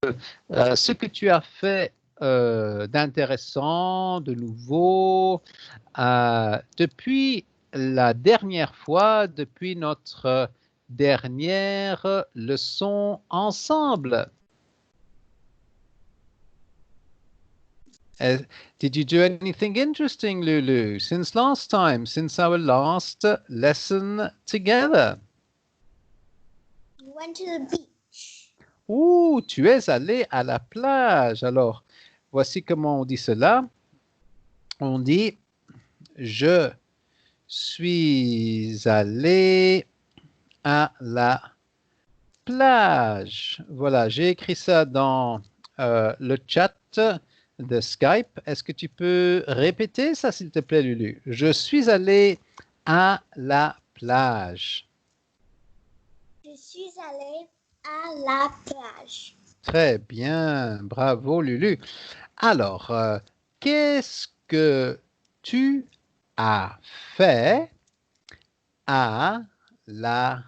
ce que tu as fait d'intéressant, de nouveau, depuis la dernière fois, depuis notre dernière leçon ensemble. Did you do anything interesting, Lulu, since last time, since our last lesson together? We went to the beach. Ouh, tu es allé à la plage. Alors, voici comment on dit cela. On dit je suis allé à la plage. Voilà, j'ai écrit ça dans le chat de Skype. Est-ce que tu peux répéter ça, s'il te plaît, Lulu? Je suis allé à la plage. Je suis allée à la plage. Très bien, bravo, Lulu. Alors, qu'est-ce que tu as fait à la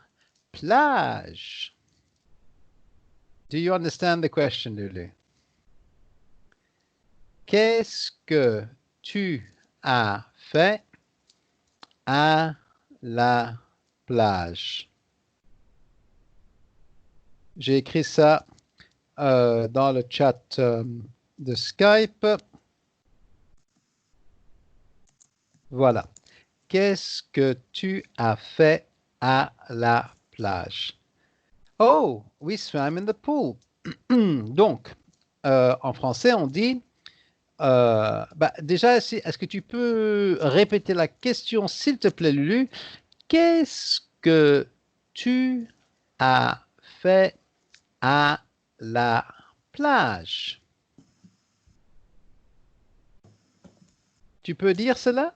plage? Do you understand the question, Lulu? Qu'est-ce que tu as fait à la plage? J'ai écrit ça dans le chat de Skype. Voilà. Qu'est-ce que tu as fait à la plage? Oh, we swam in the pool. Donc, en français, on dit déjà, est-ce que tu peux répéter la question, s'il te plaît, Lulu? Qu'est-ce que tu as fait à la plage? Tu peux dire cela?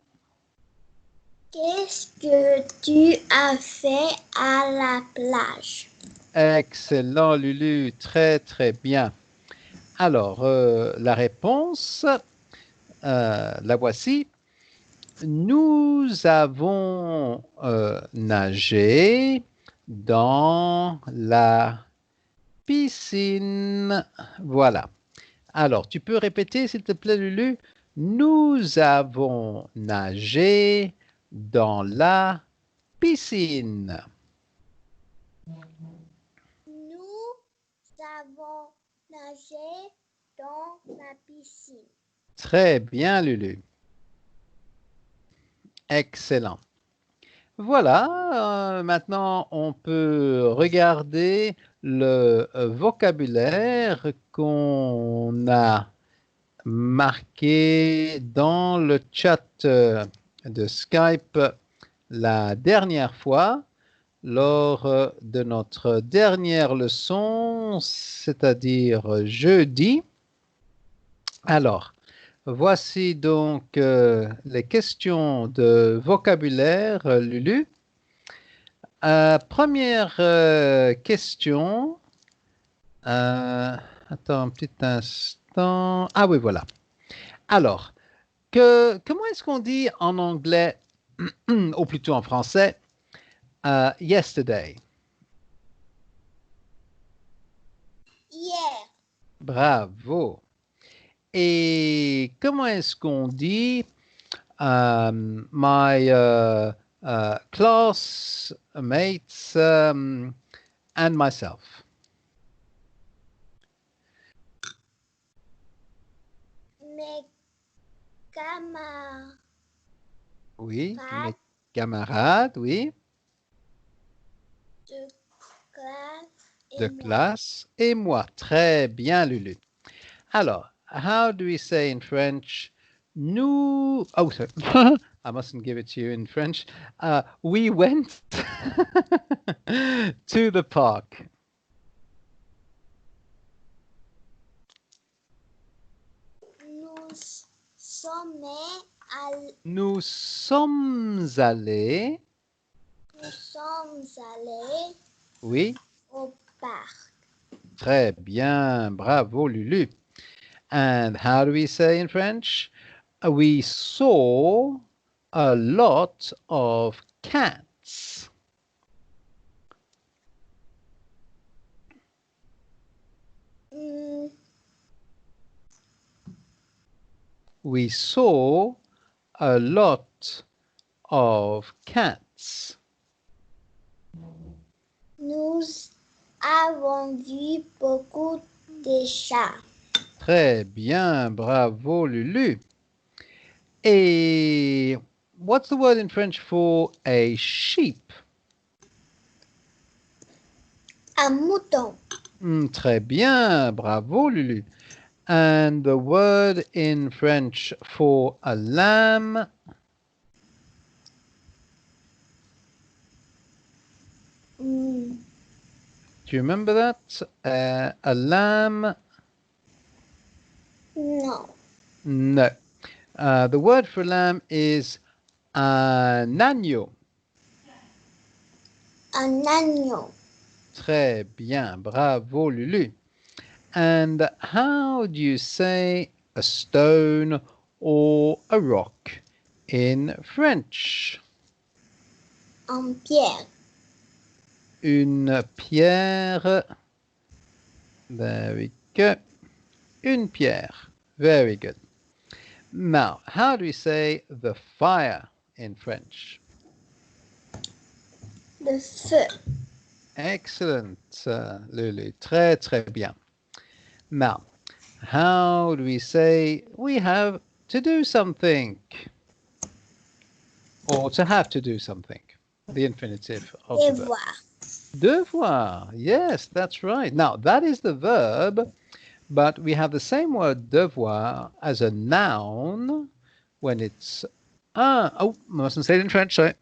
Qu'est-ce que tu as fait à la plage? Excellent, Lulu. Très, très bien. Alors, la réponse, la voici. Nous avons nagé dans la piscine. Voilà. Alors, tu peux répéter, s'il te plaît, Lulu? Nous avons nagé dans la piscine. Nous avons nagé dans la piscine. Très bien, Lulu. Excellent. Voilà, maintenant on peut regarder le vocabulaire qu'on a marqué dans le chat de Skype la dernière fois lors de notre dernière leçon, c'est-à-dire jeudi. Alors, voici donc les questions de vocabulaire, Lulu. Première question. Attends un petit instant. Ah oui, voilà. Alors, comment est-ce qu'on dit en anglais, ou plutôt en français, yesterday? Hier. Bravo. Et comment est-ce qu'on dit my classmates and myself? Mes camarades. Oui, mes camarades, oui, De classe et de moi. classe et moi. Très bien, Lulu. Alors, how do we say in French? Nous. Oh, sorry. I mustn't give it to you in French. We went to the park. Nous sommes allés. Nous sommes allés. Nous sommes allés Oui, au parc. très bien. Bravo, Lulu. And how do we say in French? We saw a lot of cats. we saw a lot of cats. Nous avons vu beaucoup de chats. Très bien, bravo Lulu. Et what's the word in French for a sheep? Un mouton. Très bien, bravo Lulu. And the word in French for a lamb? Mm, Do you remember that? A lamb? no. No. The word for lamb is un agneau. Un agneau. Très bien, bravo Lulu. And how do you say a stone or a rock in French? Un pierre. Une pierre. Very good. Une pierre. Very good. Now, how do we say the fire in French? Le feu. Excellent, Lulu. Très, très bien. Now, how do we say we have to do something? Or to have to do something? The infinitive of the verb. Devoir. Devoir. Yes, that's right. Now, that is the verb, but we have the same word devoir as a noun when it's I mustn't say it in French, sorry.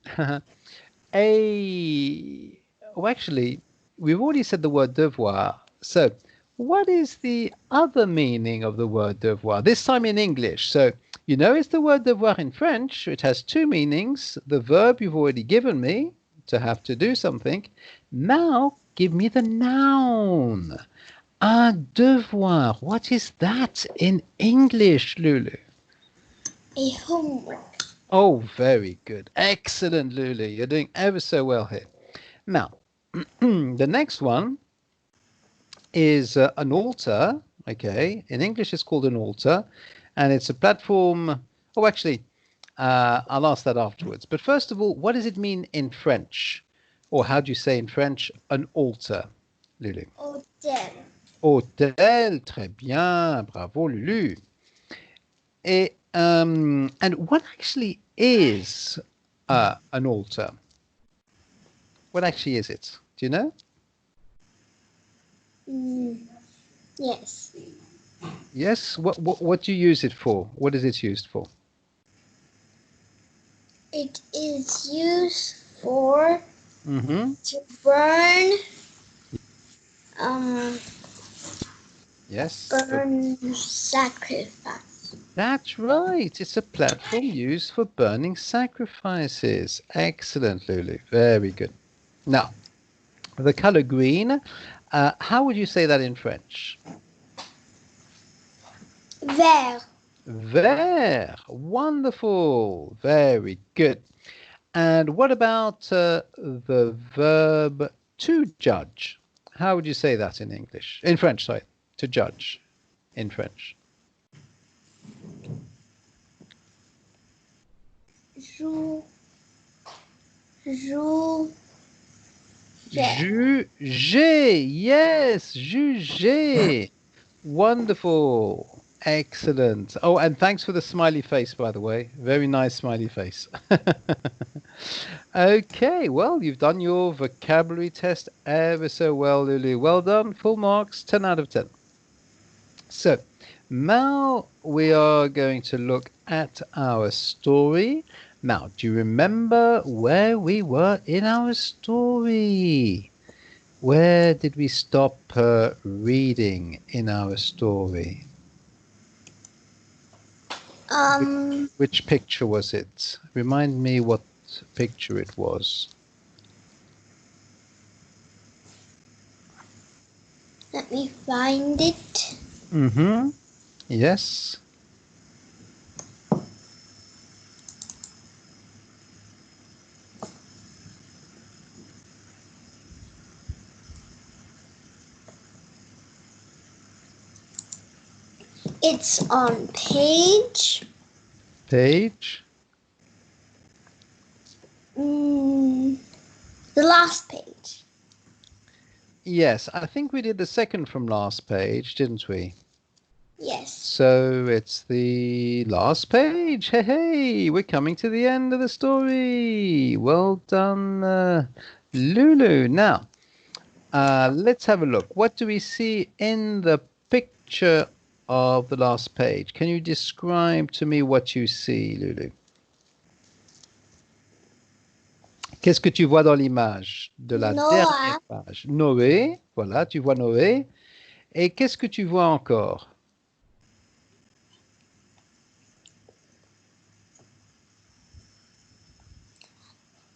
Actually, we've already said the word devoir. So, what is the other meaning of the word devoir? This time in English. So, you know it's the word devoir in French. It has two meanings. The verb you've already given me, to have to do something. Now, give me the noun. Un devoir. What is that in English, Lulu? A homework. Oh, very good. Excellent, Lulu. You're doing ever so well here. Now, the next one is an altar. Okay, in English it's called an altar, and it's a platform. Oh, actually, I'll ask that afterwards. But first of all, what does it mean in French? Or how do you say in French an altar, Lulu? Hôtel. Hôtel, très bien, bravo, Lulu. And what actually is an altar? What actually is it? Do you know? Yes. Yes. What do you use it for? What is it used for? It is used for Mm-hmm. to burn Yes. burn sacrifice. That's right. It's a platform used for burning sacrifices. Excellent, Lulu. Very good. Now, the color green. How would you say that in French? Vert. Vert. Wonderful. Very good. And what about the verb to judge? How would you say that in English? In French, sorry. To judge in French. Juger. Juger. Yes, juger. Wonderful. Excellent. Oh, and thanks for the smiley face, by the way. Very nice smiley face. Okay, well, you've done your vocabulary test ever so well, Lulu. Well done. Full marks, 10 out of 10. So, now we are going to look at our story. Now, do you remember where we were in our story? Where did we stop reading in our story? Which picture was it? Remind me what picture it was. Let me find it. Mm-hmm. Yes. It's on page page? The last page. Yes, I think we did the second from last page, didn't we? Yes. So it's the last page. Hey, hey, we're coming to the end of the story. Well done, Lulu. Now, let's have a look. What do we see in the picture of the last page? Can you describe to me what you see, Lulu? Qu'est-ce que tu vois dans l'image de la dernière page? Noé, voilà, tu vois Noé. Et qu'est-ce que tu vois encore?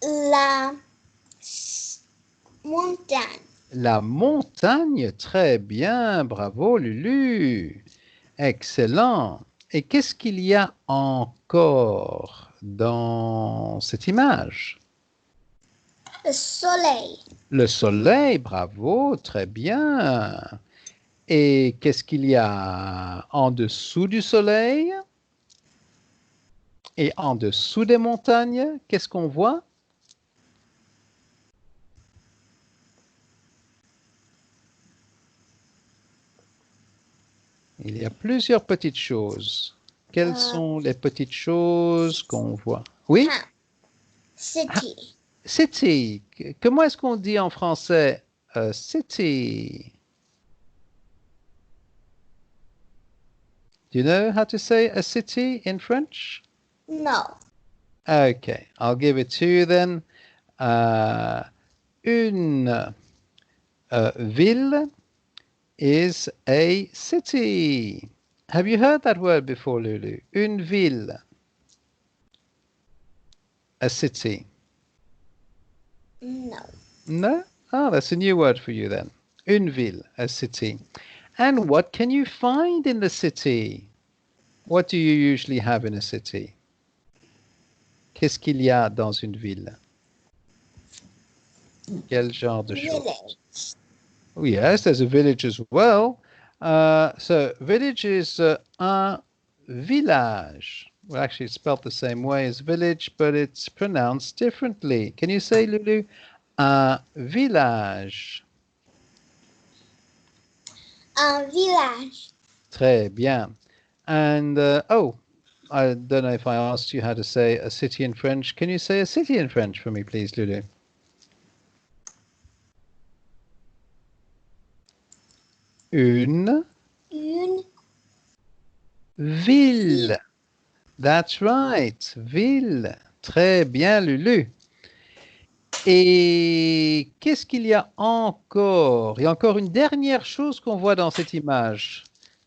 La montagne. La montagne, très bien, bravo Lulu. Excellent. Et qu'est-ce qu'il y a encore dans cette image? Le soleil. Le soleil, bravo, très bien. Et qu'est-ce qu'il y a en dessous du soleil? Et en dessous des montagnes, qu'est-ce qu'on voit? Il y a plusieurs petites choses. Quelles sont les petites choses qu'on voit? Oui? City. City. Comment est-ce qu'on dit en français city? Do you know how to say a city in French? No. Okay, I'll give it to you then. Une ville is a city. Have you heard that word before, Lulu? Une ville. A city. No. No? Oh, that's a new word for you then. Une ville, a city. And what can you find in the city? What do you usually have in a city? Qu'est-ce qu'il y a dans une ville? Quel genre de choses? Village. Oh, yes, there's a village as well. So village is un village. Well, actually, it's spelled the same way as village, but it's pronounced differently. Can you say, Lulu? Un village. Un village. Très bien. And, oh, I don't know if I asked you how to say a city in French. Can you say a city in French for me, please, Lulu? Une ville. That's right, ville. Très bien, Lulu. Et qu'est-ce qu'il y a encore? Il y a encore une dernière chose qu'on voit dans cette image.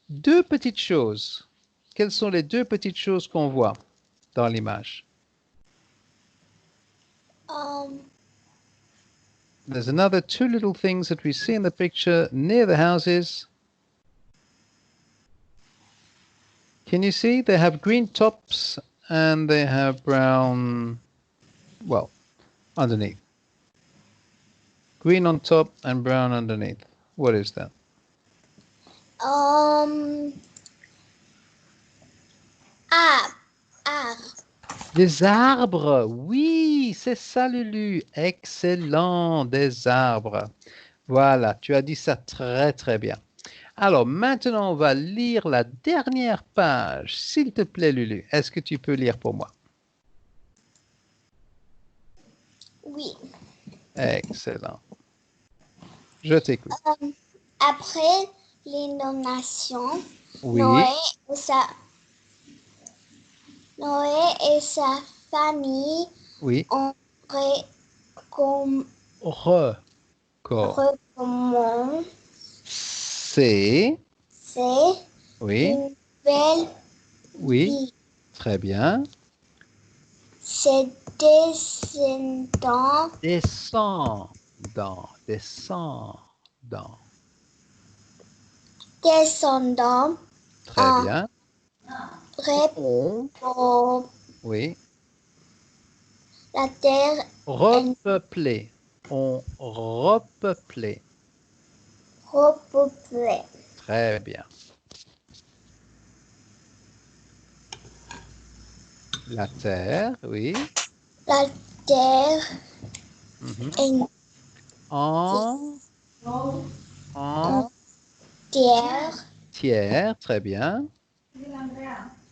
Deux petites choses. Quelles sont les deux petites choses qu'on voit dans l'image? There's another two little things that we see in the picture near the houses. Can you see? They have green tops and they have brown, well, underneath. Green on top and brown underneath. What is that? Des arbres. Oui, c'est ça, Lulu. Excellent, des arbres. Voilà, tu as dit ça très, très bien. Alors, maintenant, on va lire la dernière page. S'il te plaît, Lulu, est-ce que tu peux lire pour moi? Oui. Excellent. Je t'écoute. Après l'inondation, Oui. Noé et sa famille Oui. ont C'est. Oui. Une belle Oui. vie. Très bien. Ses descendants. Descendants. Très bien. Oui. La terre. Repeuplé. On repeuplé. Repeuplée. Très bien. La terre, oui. La terre Mhm. est En, en entière. tiers, très bien.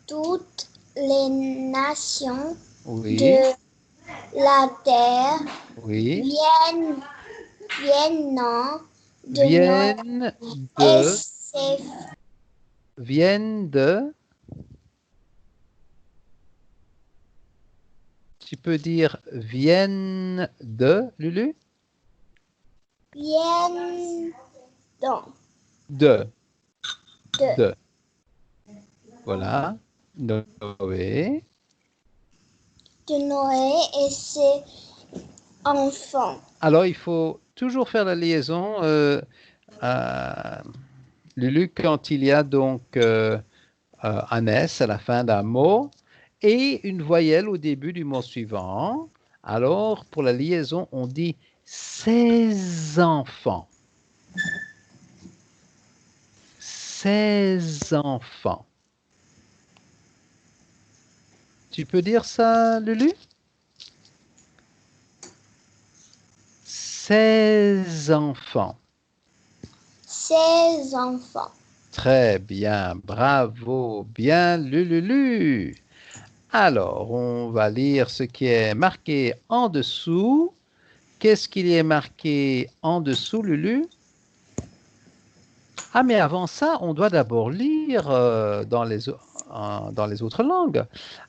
Toutes les nations Oui, de la terre oui. viennent, viennent de Noël Viennent et de, c'est viennent de, tu peux dire viennent de, Lulu? viennent donc De, de, de. Voilà. Noé. de Noé et ses enfants. Alors, il faut toujours faire la liaison, à Lulu, quand il y a donc un S à la fin d'un mot et une voyelle au début du mot suivant. Alors, pour la liaison, on dit ses enfants. Ses enfants. Tu peux dire ça, Lulu? Ses enfants. Ses enfants. Très bien, bravo, bien Lulu. Alors, on va lire ce qui est marqué en dessous. Qu'est-ce qu'il y est marqué en dessous, Lulu? Ah, mais avant ça, on doit d'abord lire dans les autres langues.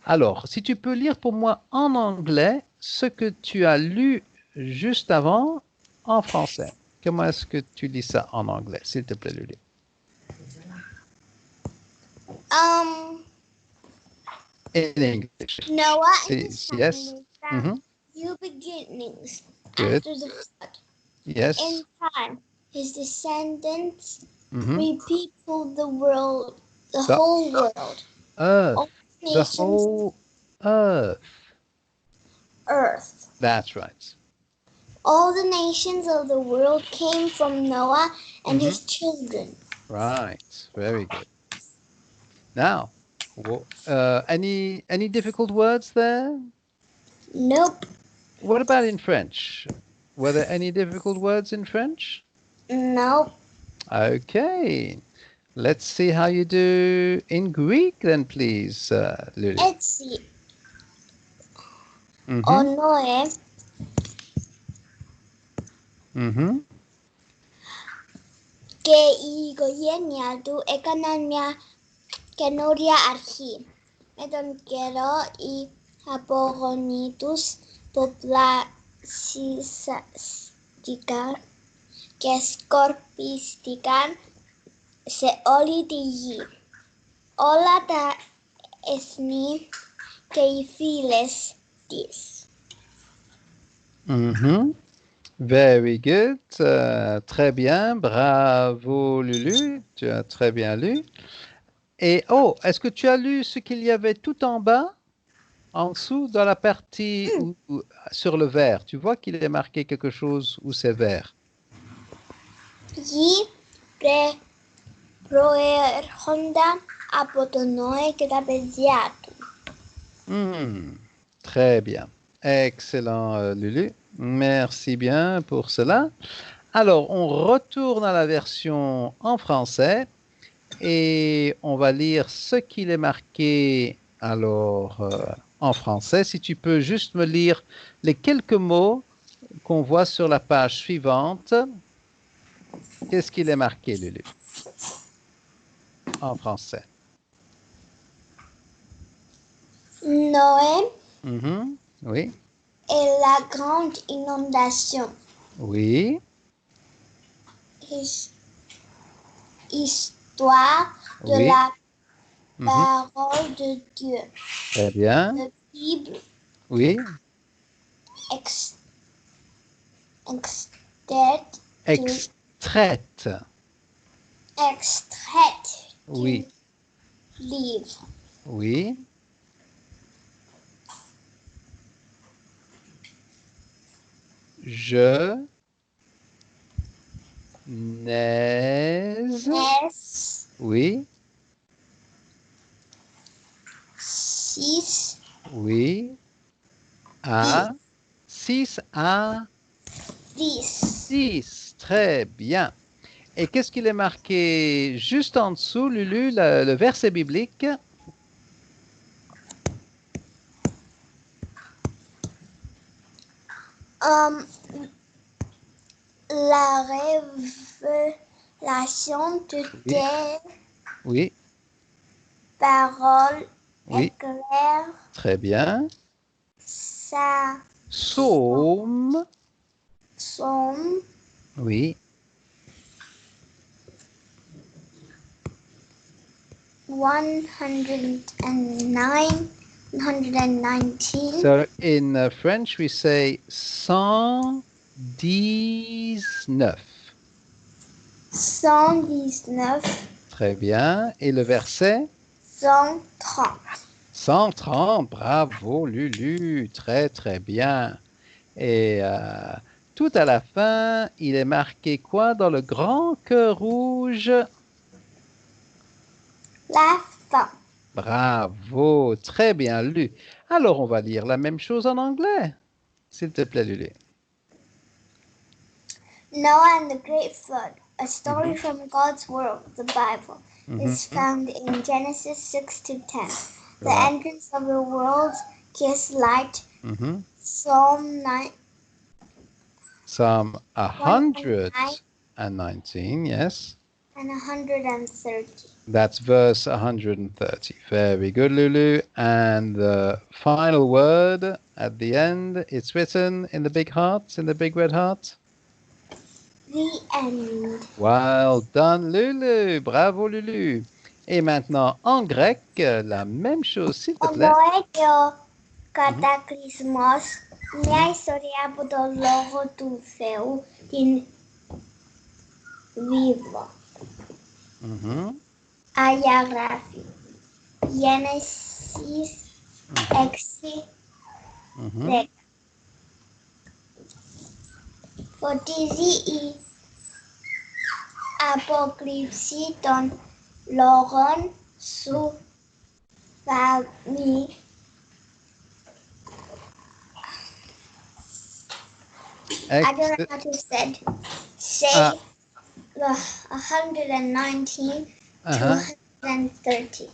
Alors, si tu peux lire pour moi en anglais ce que tu as lu juste avant en français. Comment est-ce que tu lis ça en anglais, s'il te plaît, Lulu? Um, In English. Noah and his Please. Yes. family found Mhm. new beginnings Good. after the flood. Yes. In time, his descendants Mhm. repeopled the world, the The whole world, earth. all The nations of whole earth. earth. That's right. All the nations of the world came from Noah and Mhm. his children. Right. Very good. Now, any difficult words there? Nope, What about in French? Were there any difficult words in French? nope. Okay. Let's see how you do in Greek then, please, Lily. Έτσι, ο Mm-hmm. Νόε Mm-hmm. και η οικογένεια του έκαναν μια καινούρια αρχή. Με τον καιρό οι απόγονοι τους πολλαπλασιάστηκαν και σκορπίστηκαν σε όλη τη γη. Όλα τα έθνη και οι φίλες της. Mm-hmm. Very good. Très bien. Bravo, Lulu. Tu as très bien lu. Et oh, est-ce que tu as lu ce qu'il y avait tout en bas, en dessous, dans la partie sur le vert? Tu vois qu'il est marqué quelque chose où c'est vert. Γη προέρχονταν από τον Νόε και τα παιδιά του. Très bien. Excellent, Lulu. Merci bien pour cela. Alors, on retourne à la version en français et on va lire ce qu'il est marqué alors en français. Si tu peux juste me lire les quelques mots qu'on voit sur la page suivante. Qu'est-ce qu'il est marqué, Lulu, en français? Noé Mhm. Oui, et la grande inondation. oui, Histoire de oui. la Mhm. parole de Dieu. Très bien. La Bible Oui, extraite extraite. du Oui, livre. oui. Je n'ai. Genèse Oui, 6, Oui. À 6 à 10. 10. Très bien. Et qu'est-ce qu'il est marqué juste en dessous, Lulu, le verset biblique? Um, la révélation de Oui, tes oui, paroles oui. éclaire Très bien. sa Psaume. son Oui. 109, 119. So in French, we say 119. 119, Très bien. Et le verset? 130. 130. Bravo, Lulu. Très, très bien. Et tout à la fin, il est marqué quoi dans le grand cœur rouge? La fin. Bravo, très bien lu. Alors, on va lire la même chose en anglais, s'il te plaît, Lulu. Noah and the Great Flood, a story Mhm, from God's world, the Bible, is mhm. found in Genesis 6 to 10. The Bra- entrance of the world gives light. mhm. Psalm 9, Psalm 109 119, yes. and 130. That's verse 130. Very good, Lulu. And the final word at the end, it's written in the big heart, in the big red heart. The end. Well done, Lulu. Bravo, Lulu. Et maintenant, en grec, la même chose, s'il te plaît. Ondoe και ο Mhm, κατακλυσμός, μια mhm, ιστορία από το Λόγο του Θεού, την βίβλο. mhm, Άγια Γράφη. Γένεσης mhm, 6, mhm. 10. Φωτίζει η απόκρυψη των λόγων σου φανεί. I don't know how to say Ah, the 119 to uh-huh. 130.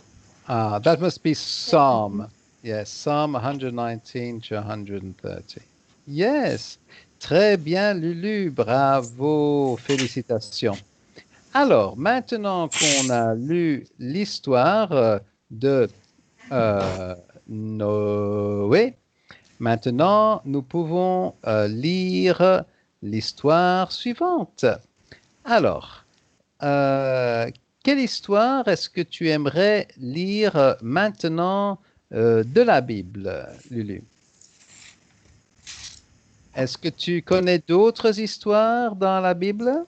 Ah, that must be Psalm. Yes, Psalm 119 to 130. Yes, très bien, Lulu. Bravo, félicitations. Alors, maintenant qu'on a lu l'histoire de euh, Noé, maintenant nous pouvons lire l'histoire suivante. Alors, euh, quelle histoire est-ce que tu aimerais lire maintenant de la Bible, Lulu? Est-ce que tu connais d'autres histoires dans la Bible?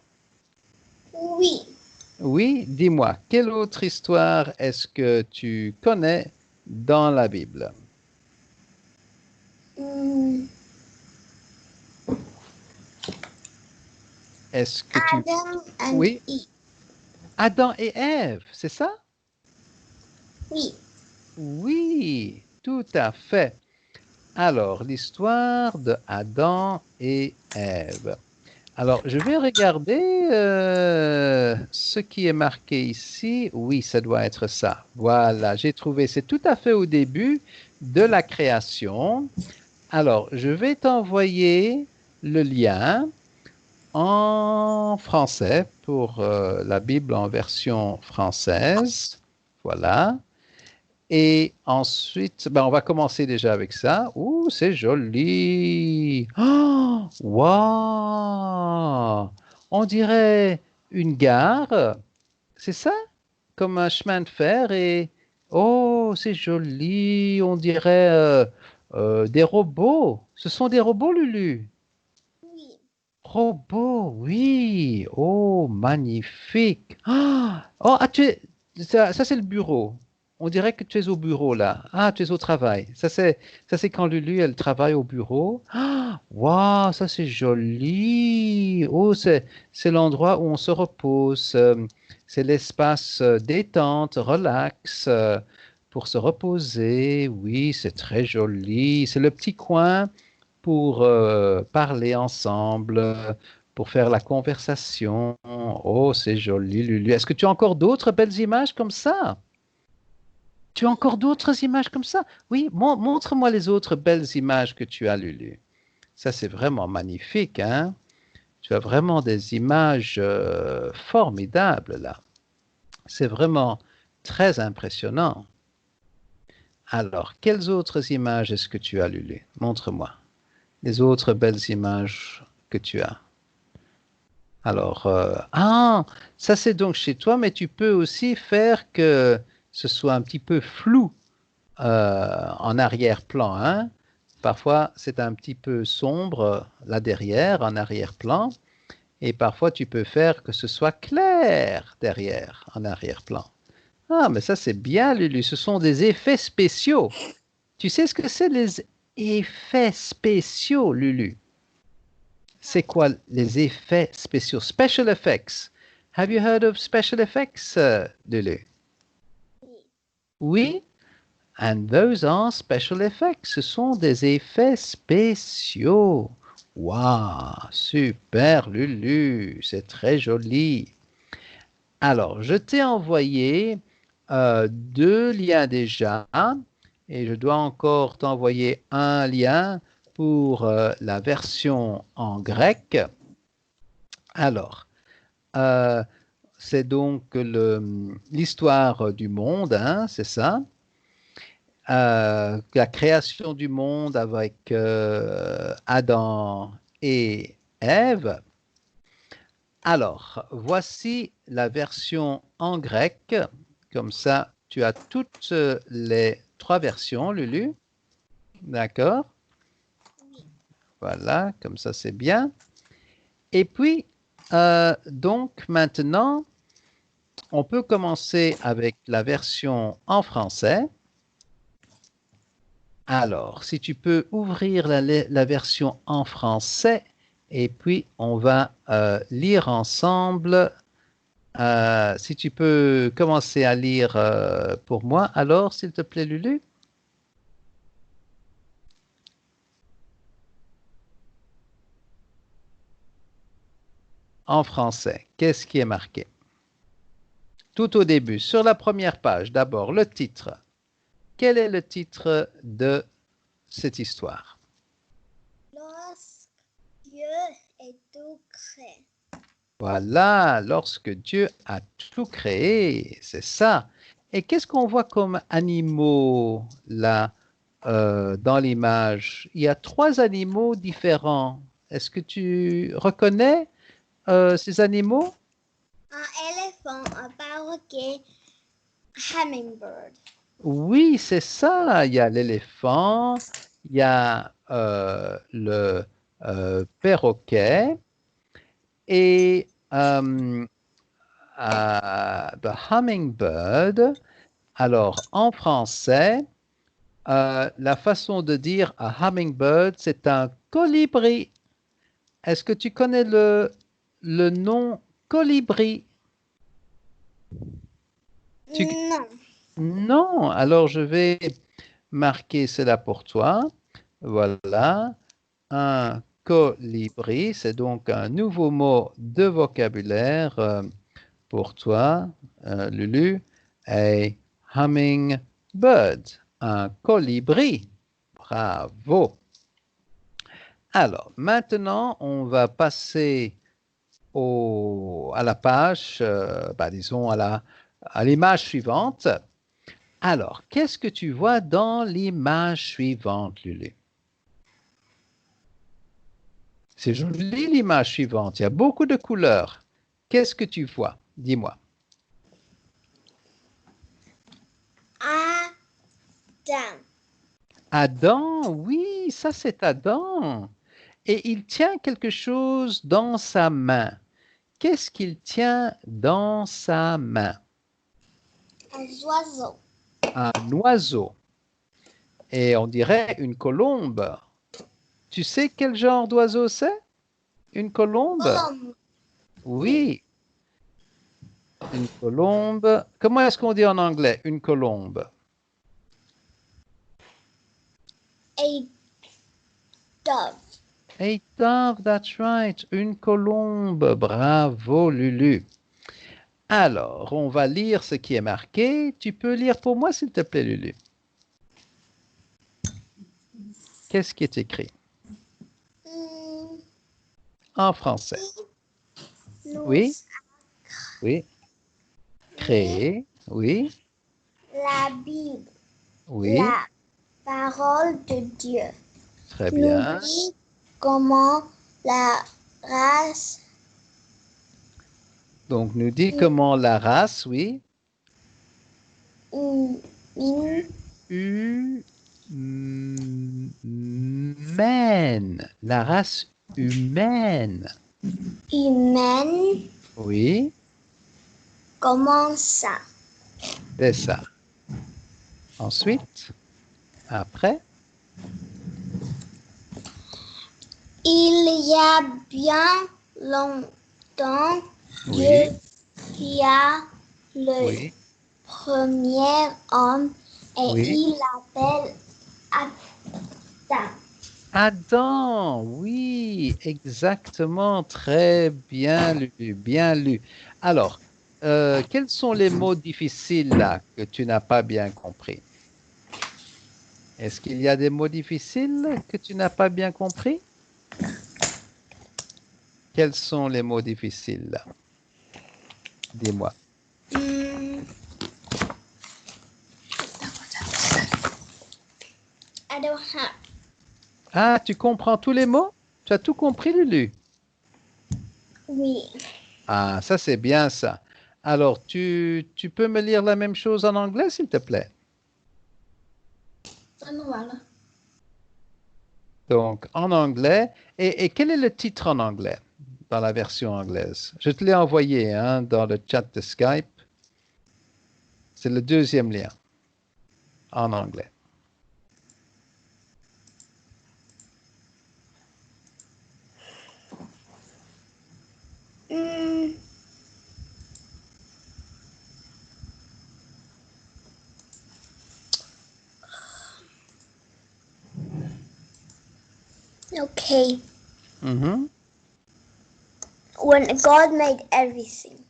Oui. Oui, dis-moi, quelle autre histoire est-ce que tu connais dans la Bible? Hmm. Est-ce que tu... Adam and Oui, Eve. Adam et Ève, c'est ça? Oui. Oui, tout à fait. Alors, l'histoire de Adam et Ève. Alors, je vais regarder ce qui est marqué ici. Oui, ça doit être ça. Voilà, j'ai trouvé. C'est tout à fait au début de la création. Alors, je vais t'envoyer le lien en français pour la Bible en version française. Voilà. Et ensuite, ben, on va commencer déjà avec ça. Ouh, c'est joli. Oh, waouh! On dirait une gare. C'est ça? Comme un chemin de fer et oh, c'est joli. On dirait des robots. Ce sont des robots, Lulu. Oui. Robots, oui. Oh, magnifique. Ah, oh, ah, ça c'est le bureau. On dirait que tu es au bureau là. Ah, tu es au travail. Ça c'est quand Lulu elle travaille au bureau. Ah, waouh, ça c'est joli. Oh, c'est l'endroit où on se repose. C'est l'espace détente, relax, pour se reposer. Oui, c'est très joli. C'est le petit coin pour parler ensemble, pour faire la conversation. Oh, c'est joli, Lulu. Est-ce que tu as encore d'autres belles images comme ça? Tu as encore d'autres images comme ça? Oui, montre-moi les autres belles images que tu as, Lulu. Ça, c'est vraiment magnifique, hein? Tu as vraiment des images formidables là. C'est vraiment très impressionnant. Alors, quelles autres images est-ce que tu as, Lulu? Montre-moi les autres belles images que tu as. Alors, ça c'est donc chez toi, mais tu peux aussi faire que ce soit un petit peu flou en arrière-plan, hein. Parfois, c'est un petit peu sombre là derrière, en arrière-plan, et parfois tu peux faire que ce soit clair derrière, en arrière-plan. Ah, mais ça c'est bien, Lulu. Ce sont des effets spéciaux. Tu sais ce que c'est les effets spéciaux, Lulu? C'est quoi les effets spéciaux? Special effects. Have you heard of special effects, Lulu? Oui, and those are special effects. Ce sont des effets spéciaux. Waouh, super, Lulu. C'est très joli. Alors, je t'ai envoyé deux liens déjà et je dois encore t'envoyer un lien pour la version en grec. Alors, euh, c'est donc l'histoire du monde, hein, c'est ça. La création du monde avec Adam et Ève. Alors, voici la version en grec. Comme ça, tu as toutes les trois versions, Lulu. D'accord? Voilà, comme ça, c'est bien. Et puis, donc, maintenant, on peut commencer avec la version en français. Alors, si tu peux ouvrir la version en français, et puis on va lire ensemble. Si tu peux commencer à lire pour moi, alors, s'il te plaît, Lulu. En français, qu'est-ce qui est marqué? Tout au début, sur la première page, d'abord, le titre. Quel est le titre de cette histoire? Lorsque Dieu est tout créé. Voilà, lorsque Dieu a tout créé, c'est ça. Et qu'est-ce qu'on voit comme animaux là dans l'image? Il y a trois animaux différents. Est-ce que tu reconnais ces animaux? Un éléphant, un perroquet, hummingbird. Oui, c'est ça. Il y a l'éléphant, il y a le perroquet et the hummingbird. Alors, en français, la façon de dire un hummingbird, c'est un colibri. Est-ce que tu connais le nom colibri? Tu- Non. Non, alors je vais marquer cela pour toi. Voilà, un colibri, c'est donc un nouveau mot de vocabulaire pour toi, Lulu. A hummingbird, un colibri. Bravo. Alors, maintenant, on va passer à la page, disons à l'image suivante. Alors, qu'est-ce que tu vois dans l'image suivante, Lulu? C'est joli l'image suivante, il y a beaucoup de couleurs. Qu'est-ce que tu vois? Dis-moi. Adam. Adam, oui, ça c'est Adam. Et il tient quelque chose dans sa main. Qu'est-ce qu'il tient dans sa main? Un oiseau. Un oiseau. Et on dirait une colombe. Tu sais quel genre d'oiseau c'est? Une colombe? Colombe. Oui, une colombe. Comment est-ce qu'on dit en anglais? Une colombe. A dove. A dove, that's right. Une colombe. Bravo, Lulu. Alors, on va lire ce qui est marqué. Tu peux lire pour moi, s'il te plaît, Lulu. Qu'est-ce qui est écrit? En français. Oui. Oui. Créer. Oui. La Bible. Oui. La parole de Dieu. Très bien. Nous dit comment la race. Donc, nous dit comment la race, oui. Humaine. La race humaine. Humaine. Oui. Comment ça? C'est ça. Ensuite, après. Il y a bien longtemps, Oui. Dieu créa le Oui. premier homme et Oui. il l'appelle Adam. Adam, oui, exactement, très bien lu, bien lu. Alors, quels sont les mots difficiles là que tu n'as pas bien compris? Est-ce qu'il y a des mots difficiles que tu n'as pas bien compris? Quels sont les mots difficiles là? Dis-moi. I don't have. Ah, tu comprends tous les mots? Tu as tout compris, Lulu? Oui. Ah, ça c'est bien ça. Alors, tu peux me lire la même chose en anglais, s'il te plaît? Donc, en anglais. Et quel est le titre en anglais dans la version anglaise? Je te l'ai envoyé hein, dans le chat de Skype. C'est le deuxième lien en anglais. Okay. Mhm. When God made everything,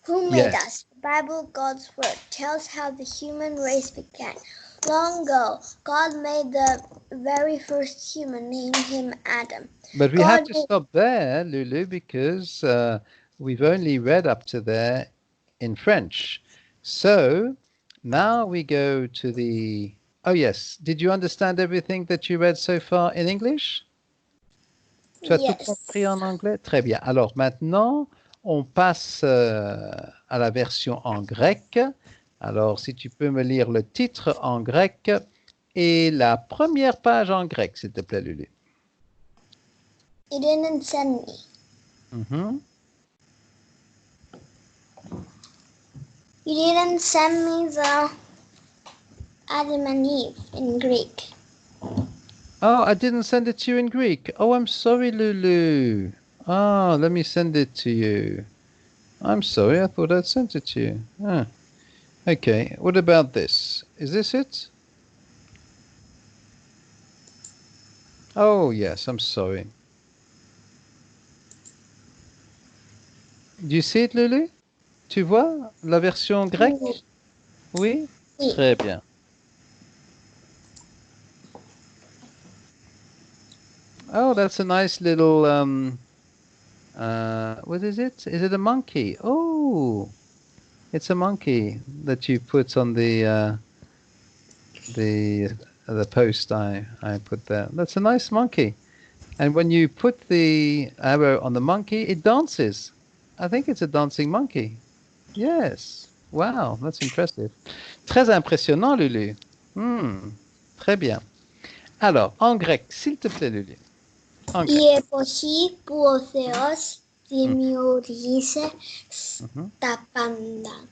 who made Yes. us? The Bible, God's word, tells how the human race began. Long ago, God made the very first human, named him Adam. But we God have to made- stop there, Lulu, because we've only read up to there in French. So now we go to the... Oh, yes. Did you understand everything that you read so far in English? Tu as tout Yes. compris en anglais? Très bien. Alors maintenant, on passe à la version en grec. Alors, si tu peux me lire le titre en grec et la première page en grec, s'il te plaît, Lulu. You didn't send me. Mhm. You didn't send me the Adam and Eve in Greek. Oh, I didn't send it to you in Greek. Oh, I'm sorry, Lulu. Oh, let me send it to you. I'm sorry, I thought I'd sent it to you. Ah. Okay, what about this? Is this it? Oh, yes, I'm sorry. Do you see it, Lulu? Tu vois la version grecque? Oui? Oui. Très bien. Oh, that's a nice little, what is it? Is it a monkey? Oh, it's a monkey that you put on the post I put there. That's a nice monkey. And when you put the arrow on the monkey, it dances. I think it's a dancing monkey. Yes. Wow, that's impressive. Très impressionnant, Lulu. Très bien. Alors, en grec, s'il te plaît, Lulu. En grec. Η εποχή που ο Θεός δημιούργησε τα πάντα.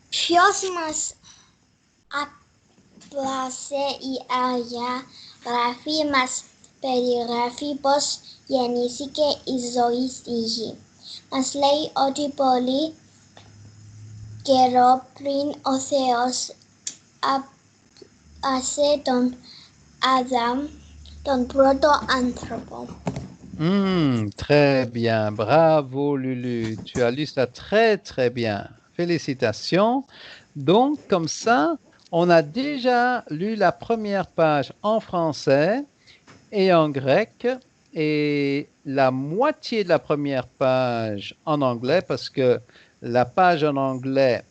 Ποιος μας απλάσε η Αγία Γραφή μας περιγράφει πως γεννήθηκε η ζωή στη γη. Μας λέει ότι πολλοί kero πριν ο Θεός άσε τον Αδάμ, τον πρώτο άνθρωπο. Très bien, bravo Lulu, tu as lu ça très très bien, félicitations. Donc comme ça, on a déjà lu la première page en français et en grec et la moitié de la première page en anglais parce que la page en anglais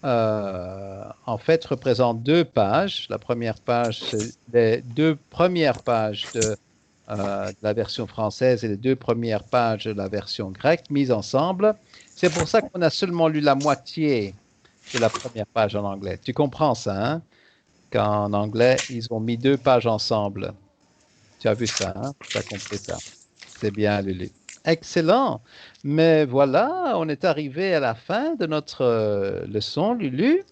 en fait représente 2 pages. La première page, c'est les 2 premières pages de la version française et les 2 premières pages de la version grecque mises ensemble. C'est pour ça qu'on a seulement lu la moitié de la première page en anglais. Tu comprends ça, hein? Qu'en anglais, ils ont mis 2 pages ensemble. Tu as vu ça, hein? Tu as compris ça. C'est bien, Lulu. Excellent. Mais voilà, on est arrivé à la fin de notre leçon, Lulu.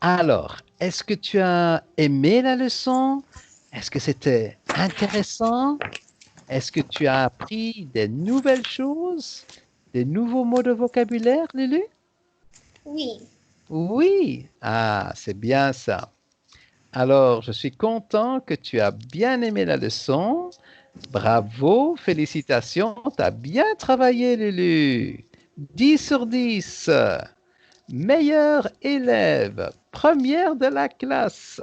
Alors, est-ce que tu as aimé la leçon? Est-ce que c'était intéressant? Est-ce que tu as appris des nouvelles choses? Des nouveaux mots de vocabulaire, Lulu? Oui. Oui. Ah, c'est bien ça. Alors, je suis content que tu as bien aimé la leçon. Bravo, félicitations, tu as bien travaillé, Lulu. 10 sur 10. Meilleur élève, première de la classe.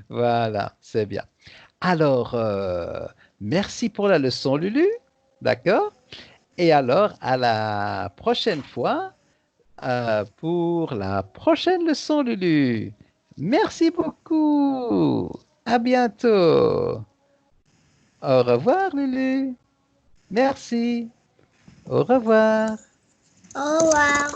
Voilà, c'est bien. Alors, merci pour la leçon, Lulu. D'accord? Et alors, à la prochaine fois pour la prochaine leçon, Lulu. Merci beaucoup. À bientôt. Au revoir, Lulu. Merci. Au revoir. Au revoir.